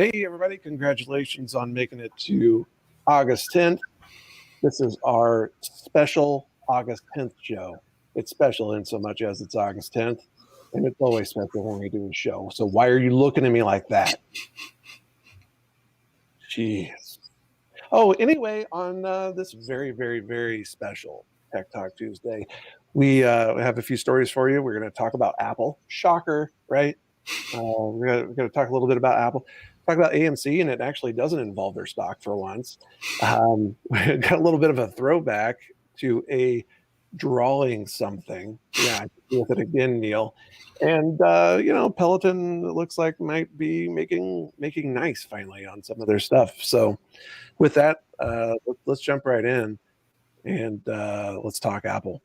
Hey, everybody. Congratulations on making it to August 10th. This is our special August 10th show. It's special in so much as it's August 10th, and it's always special when we do a show. So why are you looking at me like that? Jeez. Oh, anyway, on this very, very, very special Tech Talk Tuesday, we have a few stories for you. We're going to talk about Apple. Shocker, right? We're going to talk a little bit about Apple. Talk about AMC, and it actually doesn't involve their stock for once. We got a little bit of a throwback to a drawing something. Yeah, with it again, Neil. And Peloton looks like might be making nice finally on some of their stuff. So with that, let's jump right in and let's talk Apple.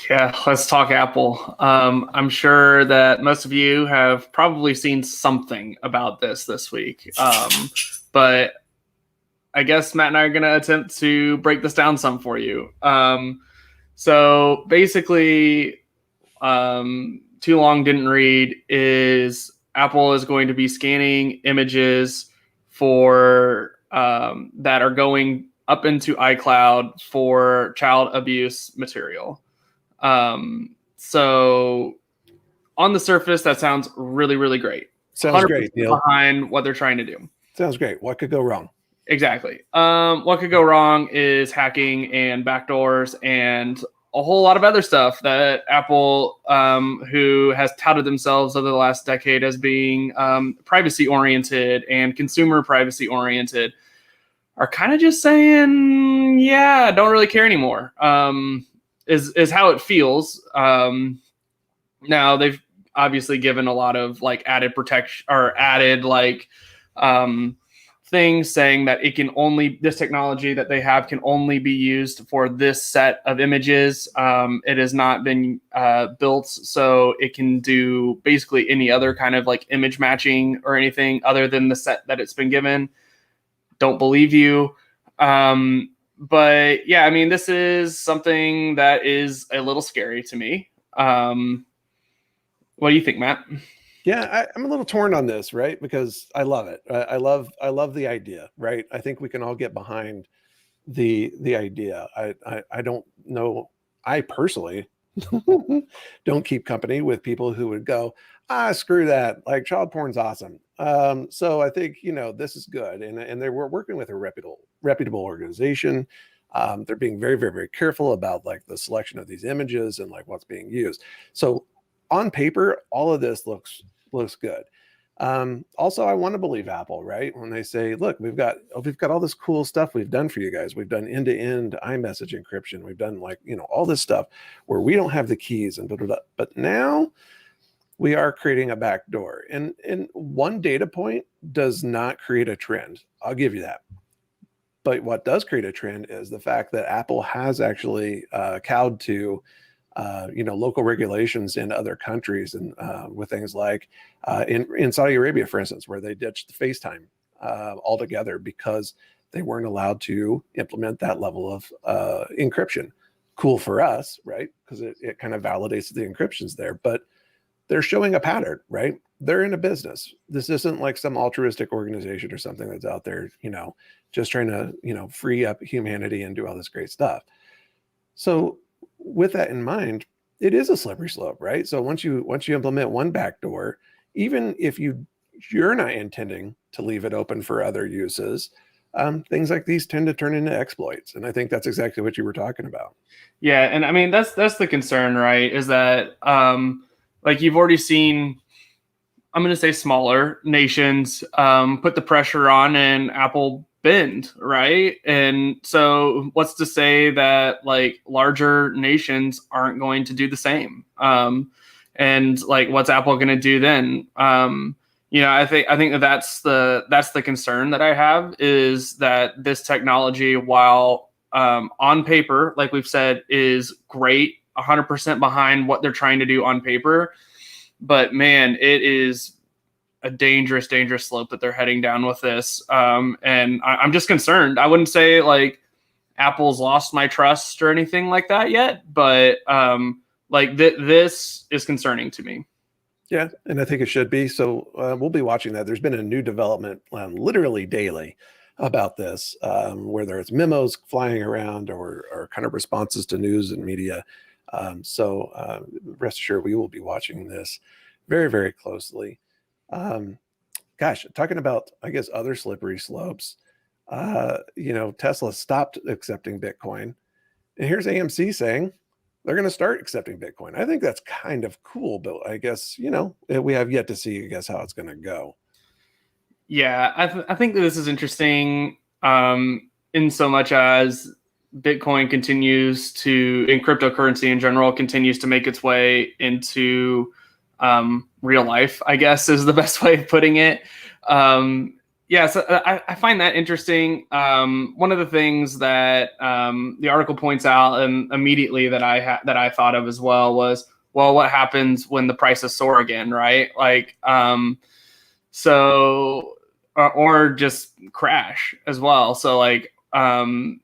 Yeah, let's talk Apple. I'm sure that most of you have probably seen something about this week. But I guess Matt and I are going to attempt to break this down some for you. So basically, too long didn't read is Apple is going to be scanning images for that are going up into iCloud for child abuse material. So on the surface, that sounds really, really great. Sounds great, Neil. Behind what they're trying to do. Sounds great. What could go wrong? Exactly. What could go wrong is hacking and backdoors and a whole lot of other stuff that Apple, who has touted themselves over the last decade as being privacy oriented and consumer privacy oriented, are kind of just saying, yeah, don't really care anymore. Is how it feels. Now they've obviously given a lot of like added protection or added like things saying that this technology that they have can only be used for this set of images. It has not been built so it can do basically any other kind of like image matching or anything other than the set that it's been given. Don't believe you. But yeah, I mean, this is something that is a little scary to me. What do you think, Matt? Yeah, I'm a little torn on this, right? Because I love it. I love the idea, right? I think we can all get behind the idea. I don't know. I personally don't keep company with people who would go, screw that. Like child porn's awesome. So I think, this is good. And we're working with a reputable organization. They're being very, very, very careful about like the selection of these images and like what's being used. So on paper, all of this looks good. Also, I want to believe Apple, right? When they say, look, we've got all this cool stuff we've done for you guys. We've done end-to-end iMessage encryption. We've done like, all this stuff where we don't have the keys and blah, blah, blah. But now we are creating a backdoor. And one data point does not create a trend. I'll give you that. But what does create a trend is the fact that Apple has actually cowed to local regulations in other countries and with things like in Saudi Arabia, for instance, where they ditched FaceTime altogether because they weren't allowed to implement that level of encryption. Cool for us, right? Because it kind of validates the encryptions there, but they're showing a pattern, right? They're in a business. This isn't like some altruistic organization or something that's out there, just trying to, free up humanity and do all this great stuff. So with that in mind, it is a slippery slope, right? So once you implement one backdoor, even if you're not intending to leave it open for other uses, things like these tend to turn into exploits. And I think that's exactly what you were talking about. Yeah. And I mean, that's the concern, right? Is that like you've already seen, I'm going to say smaller nations put the pressure on and Apple bend, right? And so what's to say that like larger nations aren't going to do the same? And like what's Apple going to do then? I think that's the concern that I have is that this technology, while on paper, like we've said, is great, 100% behind what they're trying to do on paper, but man, it is a dangerous slope that they're heading down with this. And I'm just concerned. I wouldn't say like Apple's lost my trust or anything like that yet, but this is concerning to me. Yeah, and I think it should be. So we'll be watching that. There's been a new development literally daily about this, whether it's memos flying around or kind of responses to news and media. So rest assured, we will be watching this very, very closely. Um, Gosh, talking about, I guess, other slippery slopes, Tesla stopped accepting Bitcoin. And here's AMC saying they're going to start accepting Bitcoin. I think that's kind of cool, but I guess, we have yet to see, I guess, how it's going to go. Yeah, I think that this is interesting in so much as Bitcoin continues to, in cryptocurrency in general, continues to make its way into real life, I guess is the best way of putting it. Yeah, so I find that interesting. One of the things that the article points out, and immediately that I thought of as well, was, well, what happens when the prices soar again, right? Like, so or just crash as well. So like, AMC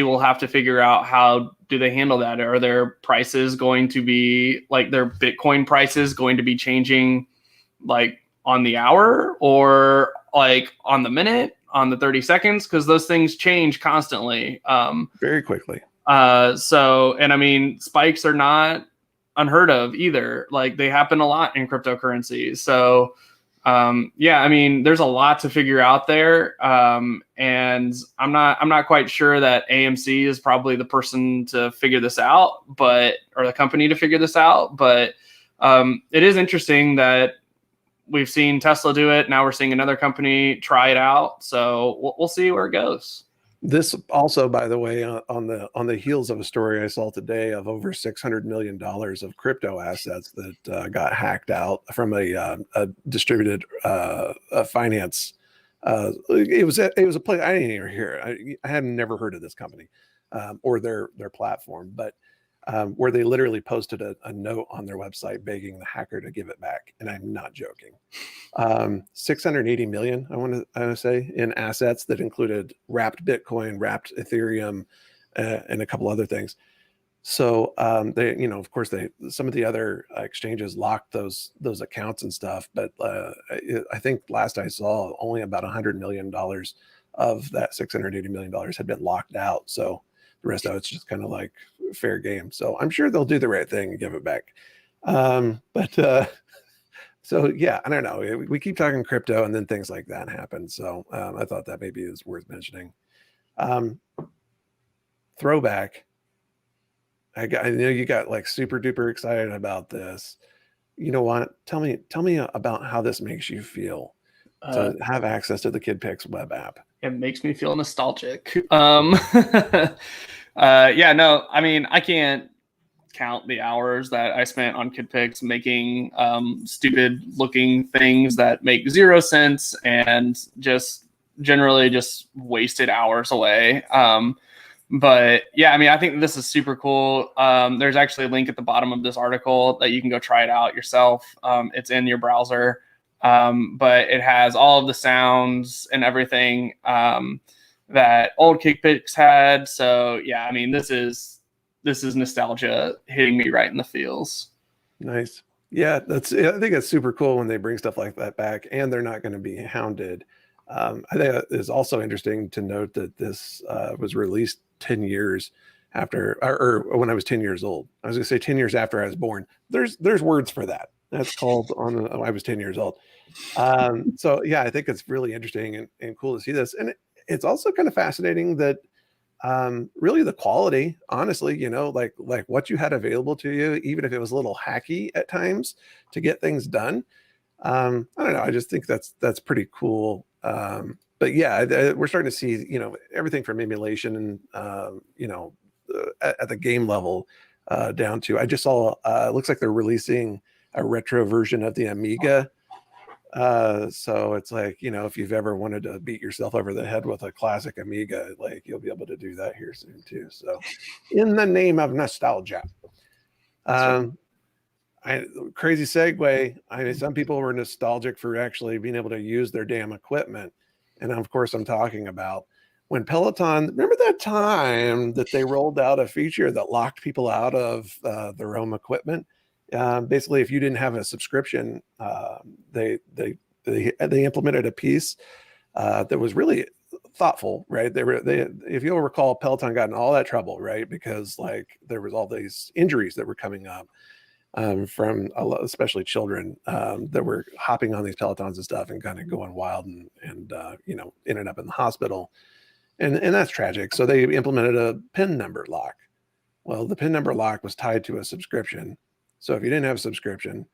will have to figure out how do they handle that. Are their prices going to be like their Bitcoin prices going to be changing like on the hour or like on the minute, on the 30 seconds? Because those things change constantly. Very quickly. So, and I mean, spikes are not unheard of either. Like they happen a lot in cryptocurrencies. So, yeah, I mean, there's a lot to figure out there. And I'm not quite sure that AMC is probably the person to figure this out, or the company to figure this out. But, it is interesting that we've seen Tesla do it. Now we're seeing another company try it out. So we'll see where it goes. This also, by the way, on the heels of a story I saw today of over $600 million of crypto assets that got hacked out from a distributed finance. It was a place I didn't even hear. I had never heard of this company or their platform, but where they literally posted a note on their website begging the hacker to give it back, and I'm not joking. 680 million, I want to say, in assets that included wrapped Bitcoin, wrapped Ethereum, and a couple other things. So they, of course, some of the other exchanges locked those accounts and stuff, but I think last I saw, only about $100 million of that $680 million had been locked out. So the rest of it's just kind of like fair game. So I'm sure they'll do the right thing and give it back. So yeah, I don't know. We keep talking crypto and then things like that happen. So I thought that maybe is worth mentioning. Throwback. I know you got like super duper excited about this. You know what? Tell me about how this makes you feel to have access to the KidPix web app. It makes me feel nostalgic. Yeah, no, I mean, I can't count the hours that I spent on KidPix making stupid looking things that make zero sense and just generally just wasted hours away. But yeah, I mean, I think this is super cool. There's actually a link at the bottom of this article that you can go try it out yourself. It's in your browser. But it has all of the sounds and everything that old KidPix had. So yeah, I mean, this is nostalgia hitting me right in the feels. Nice. Yeah, I think it's super cool when they bring stuff like that back, and they're not going to be hounded. I think it's also interesting to note that this was released 10 years after, or when I was 10 years old. I was going to say 10 years after I was born. There's words for that. That's called I was 10 years old. So yeah, I think it's really interesting and cool to see this. And it's also kind of fascinating that really the quality, honestly, like what you had available to you, even if it was a little hacky at times to get things done. I don't know. I just think that's pretty cool. But yeah, we're starting to see, everything from emulation and, at the game level down to, I just saw, it looks like they're releasing a retro version of the Amiga. So it's like, if you've ever wanted to beat yourself over the head with a classic Amiga, like you'll be able to do that here soon too. So in the name of nostalgia. Crazy segue. I mean, some people were nostalgic for actually being able to use their damn equipment. And of course, I'm talking about when Peloton, remember that time that they rolled out a feature that locked people out of their own equipment? Basically, if you didn't have a subscription, they implemented a piece that was really thoughtful, right? If you'll recall, Peloton got in all that trouble, right? Because like there was all these injuries that were coming up from especially children that were hopping on these Pelotons and stuff and kind of going wild and ended up in the hospital. And that's tragic. So they implemented a PIN number lock. Well, the PIN number lock was tied to a subscription. So if you didn't have a subscription,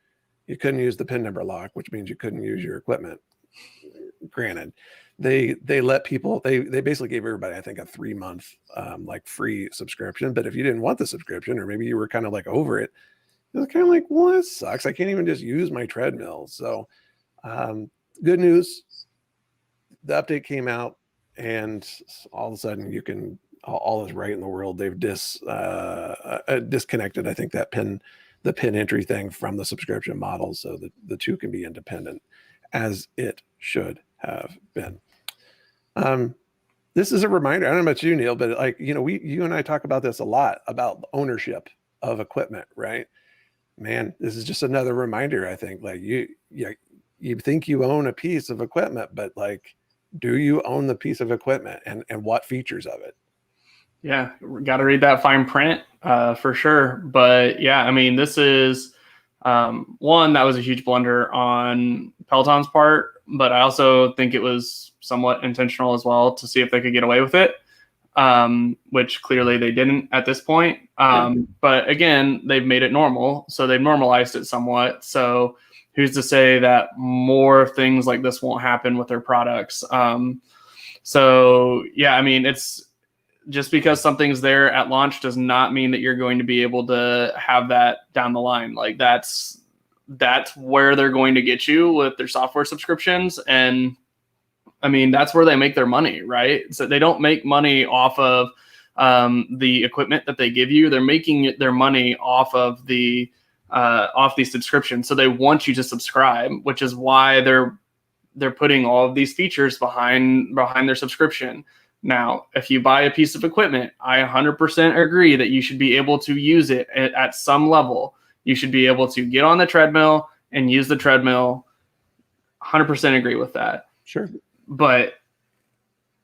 you couldn't use the PIN number lock, which means you couldn't use your equipment. Granted, they let people, they basically gave everybody, I think, a 3-month like free subscription. But if you didn't want the subscription, or maybe you were kind of like over it, it was kind of like, well, this sucks. I can't even just use my treadmill. So good news, the update came out, and all of a sudden you can, all is right in the world. They've disconnected, I think, the PIN entry thing from the subscription model, so that the two can be independent, as it should have been. This is a reminder. I don't know about you, Neil, but like, you and I talk about this a lot, about ownership of equipment, right? Man, this is just another reminder. I think like you think you own a piece of equipment, but like, do you own the piece of equipment and what features of it? Yeah, got to read that fine print for sure. But yeah, I mean, this is one that was a huge blunder on Peloton's part, but I also think it was somewhat intentional as well to see if they could get away with it, which clearly they didn't at this point. But again, they've made it normal, so they've normalized it somewhat. So who's to say that more things like this won't happen with their products? So yeah, I mean, it's just because something's there at launch does not mean that you're going to be able to have that down the line. Like that's where they're going to get you with their software subscriptions. And I mean, that's where they make their money, right? So they don't make money off of the equipment that they give you. They're making their money off of the subscription. So they want you to subscribe, which is why they're putting all of these features behind their subscription. Now, if you buy a piece of equipment, I 100% agree that you should be able to use it at some level. You should be able to get on the treadmill and use the treadmill. 100% agree with that. Sure. But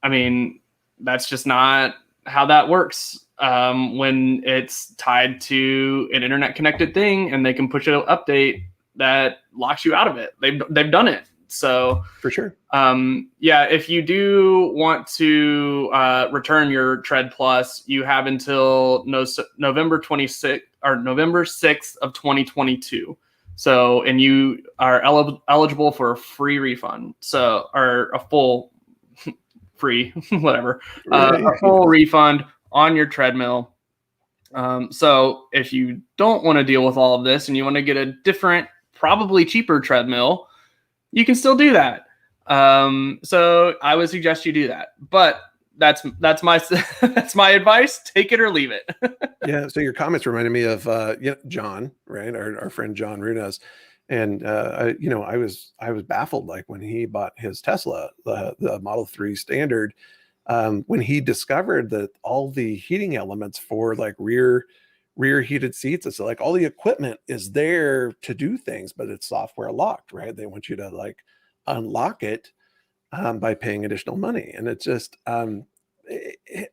I mean, that's just not how that works. When it's tied to an internet connected thing and they can push an update that locks you out of it. They've done it. So for sure. Yeah, if you do want to return your Tread Plus, you have until November 26th or November 6th of 2022. So, and you are eligible for a free refund. So, or a full free, whatever, a full refund on your treadmill. So if you don't want to deal with all of this and you want to get a different, probably cheaper treadmill, you can still do that. So I would suggest you do that, but that's my that's my advice. Take it or leave it. Yeah. So your comments reminded me of John, right? Our friend John Runas, and I was baffled, like when he bought his Tesla, the Model 3 Standard, when he discovered that all the heating elements for like rear heated seats, it's like all the equipment is there to do things, but it's software locked, right? They want you to like unlock it by paying additional money. And it's just, I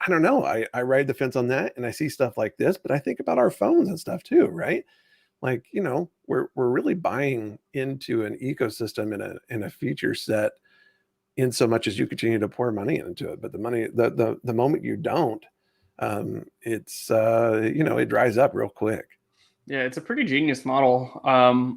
don't know. I ride the fence on that, and I see stuff like this, but I think about our phones and stuff too, right? Like, we're really buying into an ecosystem and a feature set in so much as you continue to pour money into it. But the moment you don't, it's it dries up real quick. Yeah, it's a pretty genius model.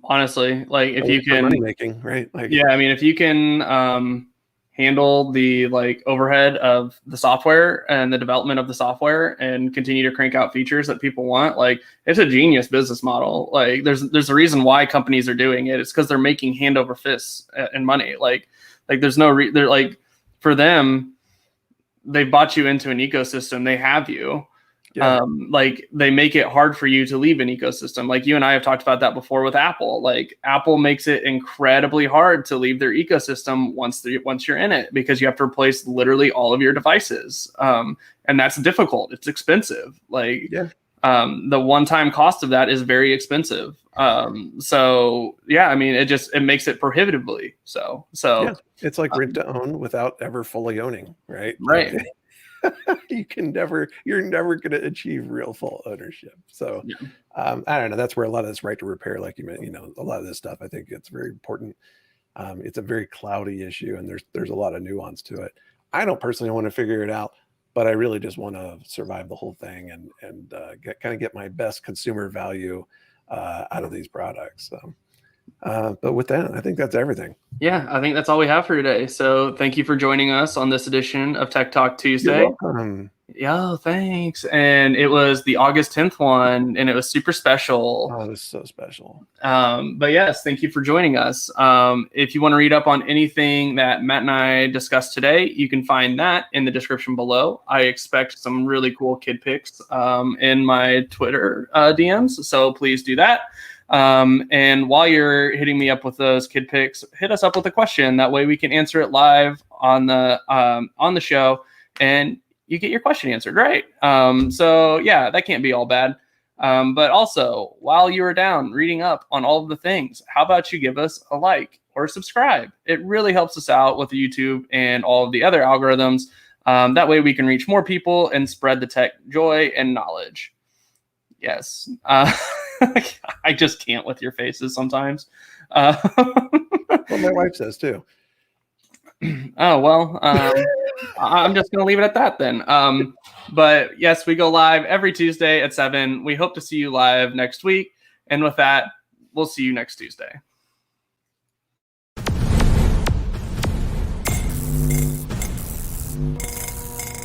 Honestly, like if you can money making, right? Like, yeah, I mean, if you can handle the like overhead of the software and the development of the software and continue to crank out features that people want, like it's a genius business model. Like there's a reason why companies are doing it. It's because they're making hand over fists and money. Like there's no they're like, for them, they've bought you into an ecosystem. They have you. Yeah. Like they make it hard for you to leave an ecosystem. Like you and I have talked about that before with Apple. Like Apple makes it incredibly hard to leave their ecosystem once you're in it, because you have to replace literally all of your devices. And that's difficult. It's expensive. Like the one-time cost of that is very expensive. So yeah, I mean, it makes it prohibitively so. Yeah, it's like rent to own without ever fully owning, right? Right. You're never going to achieve real full ownership. So Yeah. I don't know. That's where a lot of this right to repair, like you meant, a lot of this stuff, I think it's very important. It's a very cloudy issue, and there's a lot of nuance to it. I don't personally want to figure it out, but I really just want to survive the whole thing and get my best consumer value out of these products. So, but with that, I think that's everything. Yeah, I think that's all we have for today. So thank you for joining us on this edition of Tech Talk Tuesday. You're welcome. Yeah, thanks. And it was the August 10th one, and it was super special. Oh, this is so special. But yes, thank you for joining us. If you want to read up on anything that Matt and I discussed today, you can find that in the description below. I expect some really cool kid pics in my Twitter DMs, so please do that. And while you're hitting me up with those kid pics, hit us up with a question. That way we can answer it live on the show, and you get your question answered, right? So yeah, that can't be all bad. But also, while you are down reading up on all of the things, how about you give us a like or subscribe? It really helps us out with the YouTube and all of the other algorithms. That way we can reach more people and spread the tech joy and knowledge. Yes. I just can't with your faces sometimes. Well, my wife says too. Oh, well, I'm just going to leave it at that then. But yes, we go live every Tuesday at 7. We hope to see you live next week. And with that, we'll see you next Tuesday.